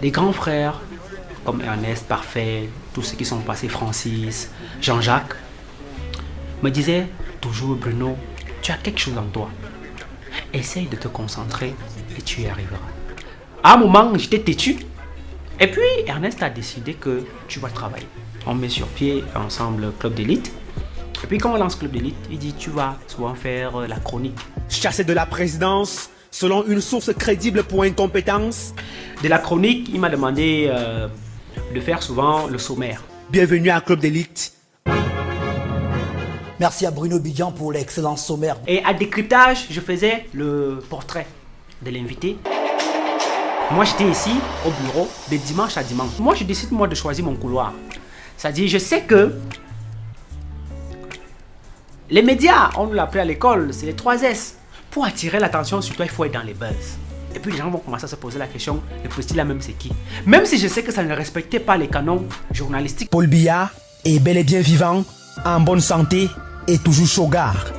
Les grands frères, comme Ernest, Parfait, tous ceux qui sont passés, Francis, Jean-Jacques, me disaient toujours, Bruno, tu as quelque chose en toi. Essaye de te concentrer et tu y arriveras. À un moment, j'étais têtu. Et puis, Ernest a décidé que tu vas travailler. On met sur pied ensemble Club d'élite. Et puis, quand on lance Club d'élite, il dit, tu vas souvent faire la chronique. Chassé de la présidence, selon une source crédible pour incompétence. De la chronique, il m'a demandé de faire souvent le sommaire. Bienvenue à Club d'élite. Merci à Bruno Bidjan pour l'excellent sommaire. Et à décryptage, je faisais le portrait de l'invité. Moi, j'étais ici au bureau de dimanche à dimanche. Moi, je décide de choisir mon couloir. C'est-à-dire, je sais que les médias, on nous l'appelait à l'école, c'est les 3 S. Pour attirer l'attention sur toi, il faut être dans les buzz. Et puis les gens vont commencer à se poser la question, le petit là même c'est qui? Même si je sais que ça ne respectait pas les canons journalistiques. Paul Biya est bel et bien vivant, en bonne santé et toujours chaugard.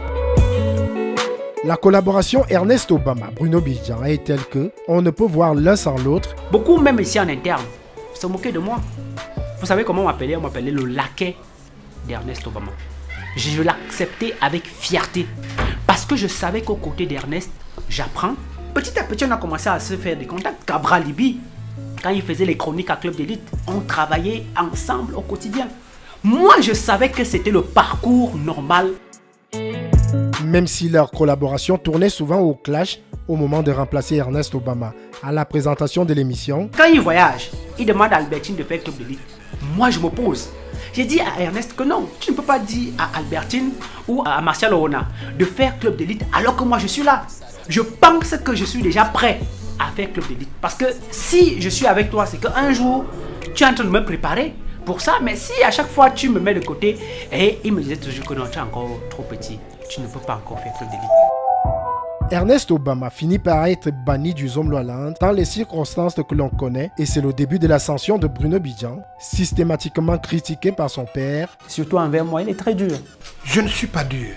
La collaboration Ernest Obama-Bruno Bidjan est telle que on ne peut voir l'un sans l'autre. Beaucoup, même ici en interne, se moquaient de moi. Vous savez comment on m'appelait? On m'appelait le laquais d'Ernest Obama. Je l'acceptais avec fierté. Parce que je savais qu'aux côtés d'Ernest, j'apprends. Petit à petit, on a commencé à se faire des contacts. Cabra Libi, quand il faisait les chroniques à Club d'élite, on travaillait ensemble au quotidien. Moi, je savais que c'était le parcours normal. Même si leur collaboration tournait souvent au clash au moment de remplacer Ernest Obama à la présentation de l'émission. Quand il voyage, il demande à Albertine de faire Club d'élite. Moi, je m'oppose. J'ai dit à Ernest que non, tu ne peux pas dire à Albertine ou à Martial Orona de faire Club d'élite alors que moi je suis là. Je pense que je suis déjà prêt à faire Club d'élite. Parce que si je suis avec toi, c'est qu'un jour, tu es en train de me préparer pour ça. Mais si à chaque fois tu me mets de côté, et il me disait toujours que non, tu es encore trop petit. Tu ne peux pas encore faire Club d'élite. Ernest Obama finit par être banni du Zomloaland dans les circonstances que l'on connaît et c'est le début de l'ascension de Bruno Bidjan, systématiquement critiqué par son père. Surtout envers moi, il est très dur. Je ne suis pas dur.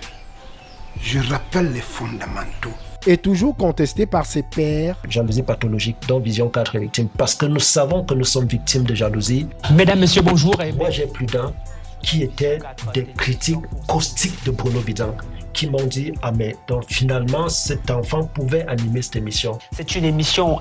Je rappelle les fondamentaux. Et toujours contesté par ses pairs. Jalousie pathologique dont Vision 4 est victime parce que nous savons que nous sommes victimes de jalousie. Mesdames, messieurs, bonjour. Moi, j'ai plus d'un qui étaient des critiques caustiques de Bruno Bidjan qui m'ont dit « Ah mais donc finalement, cet enfant pouvait animer cette émission. » C'est une émission